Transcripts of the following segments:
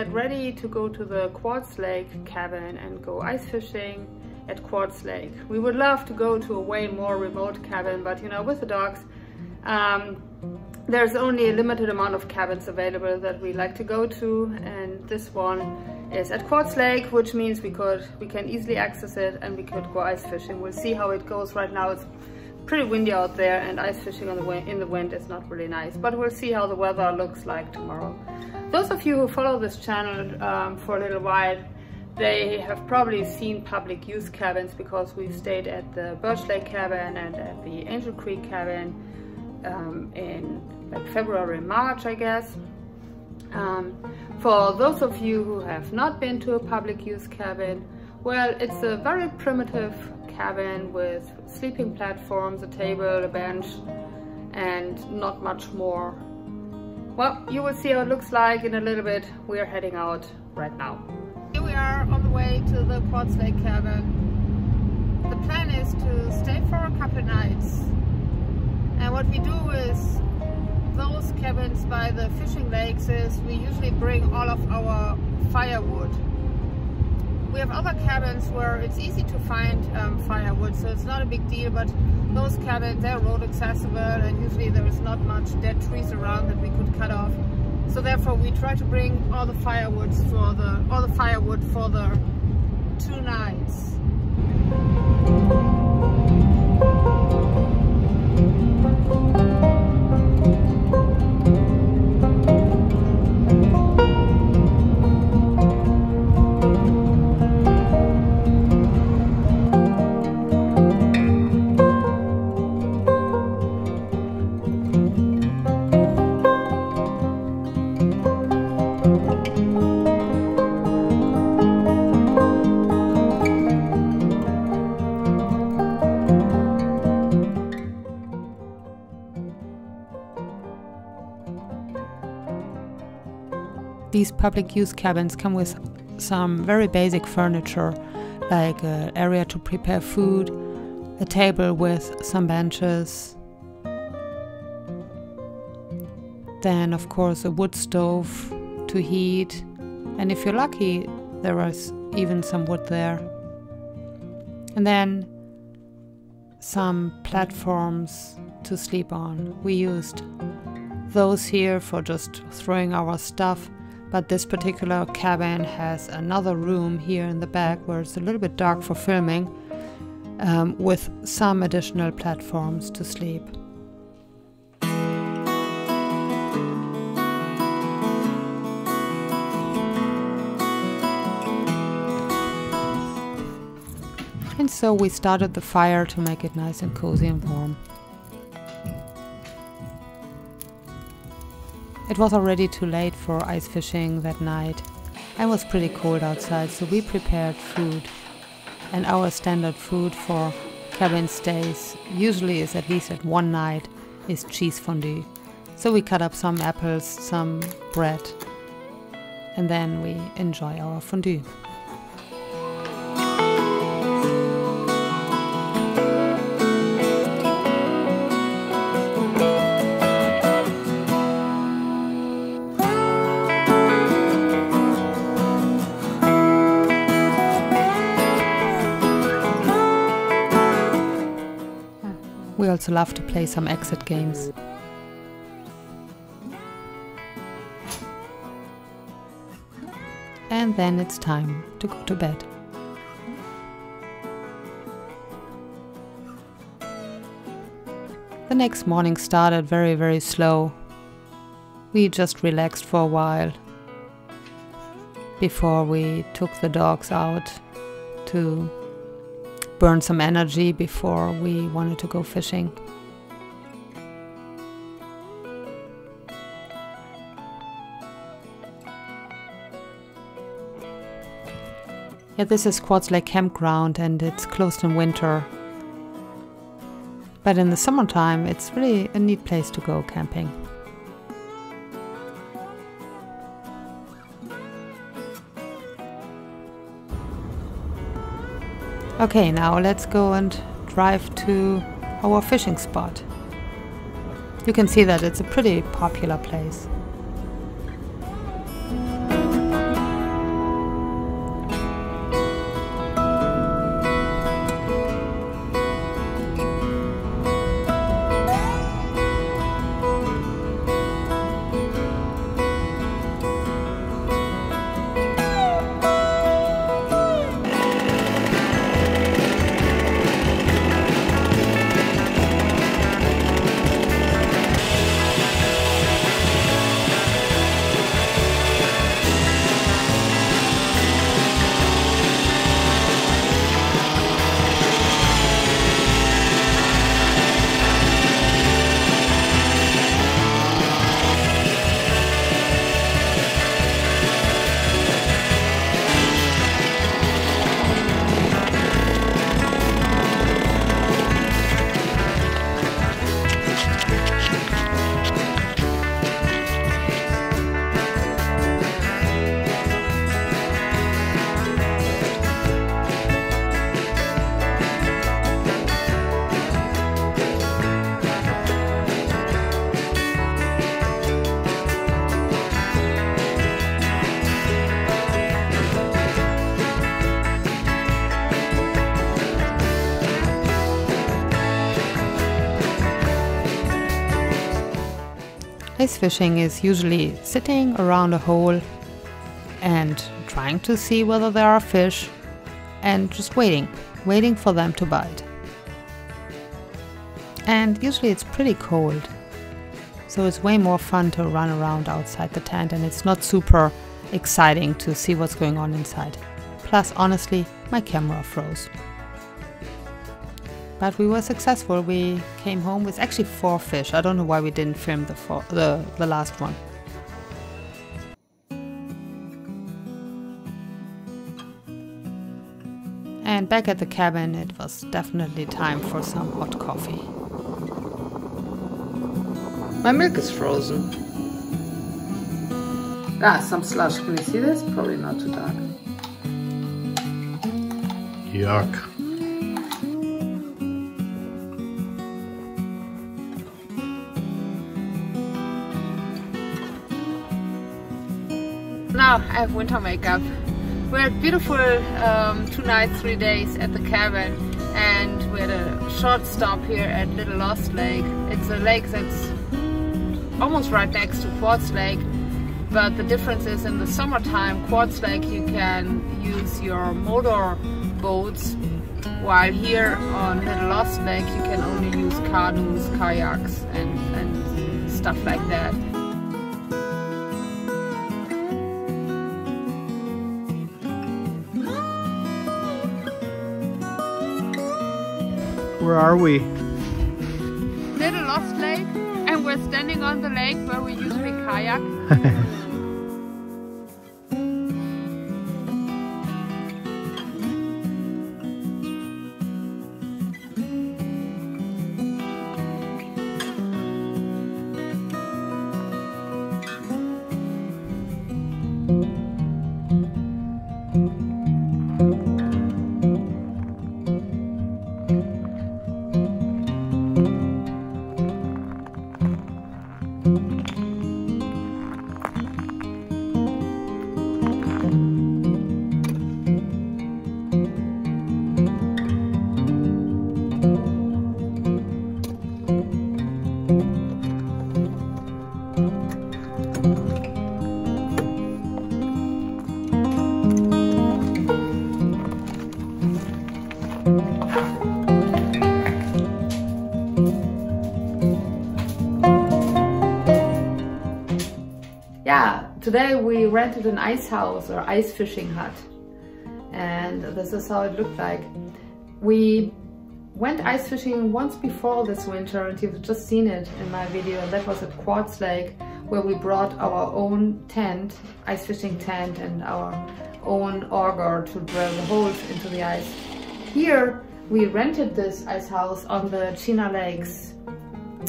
get ready to go to the Quartz Lake cabin and go ice fishing at Quartz Lake. We would love to go to a way more remote cabin, but you know, with the dogs, there's only a limited amount of cabins available that we like to go to, and this one is at Quartz Lake, which means we can easily access it and we could go ice fishing. We'll see how it goes. Right now it's pretty windy out there, and ice fishing in the wind is not really nice, but we'll see how the weather looks like tomorrow. Those of you who follow this channel for a little while, they have probably seen public use cabins, because we've stayed at the Birch Lake cabin and at the Angel Creek cabin in like February, March, I guess. For those of you who have not been to a public use cabin, well, it's a very primitive cabin with sleeping platforms, a table, a bench, and not much more. Well, you will see how it looks like in a little bit. We are heading out right now. Here we are on the way to the Quartz Lake cabin. The plan is to stay for a couple nights, and what we do is, those cabins by the fishing lakes, is we usually bring all of our firewood. We have other cabins where it's easy to find firewood, so it's not a big deal, but those cabins, they're road accessible, and usually there is not much dead trees around that we could cut off. So therefore we try to bring all the firewood for the 2 nights. These public use cabins come with some very basic furniture, like an area to prepare food, a table with some benches, then of course a wood stove to heat, and if you're lucky there is even some wood there, and then some platforms to sleep on. We used those here for just throwing our stuff. But this particular cabin has another room here in the back where it's a little bit dark for filming, with some additional platforms to sleep. And so we started the fire to make it nice and cozy and warm. It was already too late for ice fishing that night and was pretty cold outside, so we prepared food. And our standard food for cabin stays usually is, at least at one night, is cheese fondue. So we cut up some apples, some bread, and then we enjoy our fondue. We also love to play some exit games. And then it's time to go to bed. The next morning started very, very slow. We just relaxed for a while before we took the dogs out to burn some energy before we wanted to go fishing. Yeah, this is Quartz Lake campground and it's closed in winter. But in the summertime, it's really a neat place to go camping. Okay, now let's go and drive to our fishing spot. You can see that it's a pretty popular place. Ice fishing is usually sitting around a hole and trying to see whether there are fish and just waiting for them to bite. And usually it's pretty cold, so it's way more fun to run around outside the tent, and it's not super exciting to see what's going on inside. Plus, honestly, my camera froze. But we were successful. We came home with actually 4 fish. I don't know why we didn't film the last one. And back at the cabin, it was definitely time for some hot coffee. My milk is frozen. Ah, some slush. Can you see this? Probably not too dark. Yuck. Now I have winter makeup. We had beautiful 2 nights, 3 days at the cabin, and we had a short stop here at Little Lost Lake. It's a lake that's almost right next to Quartz Lake, but the difference is in the summertime, Quartz Lake you can use your motor boats, while here on Little Lost Lake you can only use canoes, kayaks and stuff like that. Where are we? Little Lost Lake, and we're standing on the lake where we usually kayak. Yeah, today we rented an ice house or ice fishing hut, and this is how it looked like. We went ice fishing once before this winter, and you've just seen it in my video, and that was at Quartz Lake, where we brought our own tent, ice fishing tent, and our own auger to drill the holes into the ice. Here we rented this ice house on the Chena Lakes,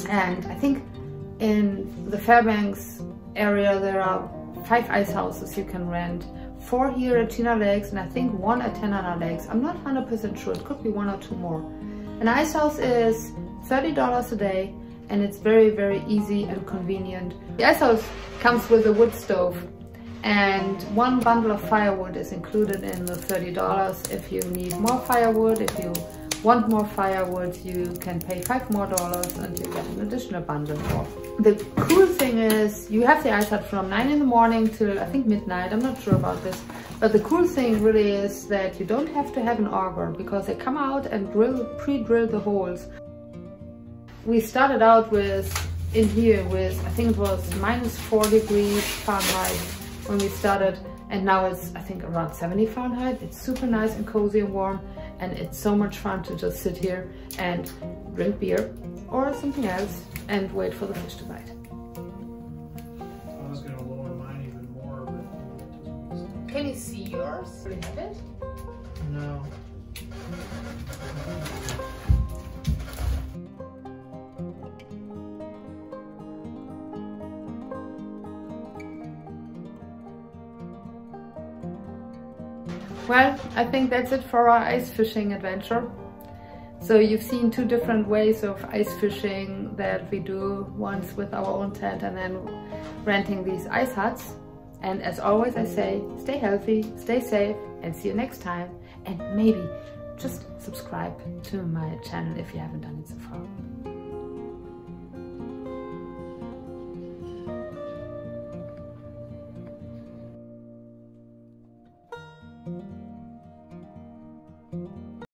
and I think in the Fairbanks area there are 5 ice houses you can rent. 4 here at Chena Lakes, and I think 1 at Chena Lakes. I'm not 100% sure, it could be 1 or 2 more. An ice house is $30 a day, and it's very, very easy and convenient. The ice house comes with a wood stove, and 1 bundle of firewood is included in the $30. If you need more firewood, if you want more firewood, you can pay $5 more and you get an additional bundle more. The cool thing is you have the ice hut from 9 in the morning till I think midnight. I'm not sure about this, but the cool thing really is that you don't have to have an auger, because they come out and pre-drill the holes. We started out in here with, I think it was -4 degrees Fahrenheit when we started, and now it's I think around 70 Fahrenheit. It's super nice and cozy and warm, and it's so much fun to just sit here and drink beer or something else and wait for the fish to bite. I was going to lower mine even more, but... Can you see yours? Do you have it? No. Well, I think that's it for our ice fishing adventure. So you've seen 2 different ways of ice fishing that we do, once with our own tent and then renting these ice huts. And as always I say, stay healthy, stay safe, and see you next time. And maybe just subscribe to my channel if you haven't done it so far.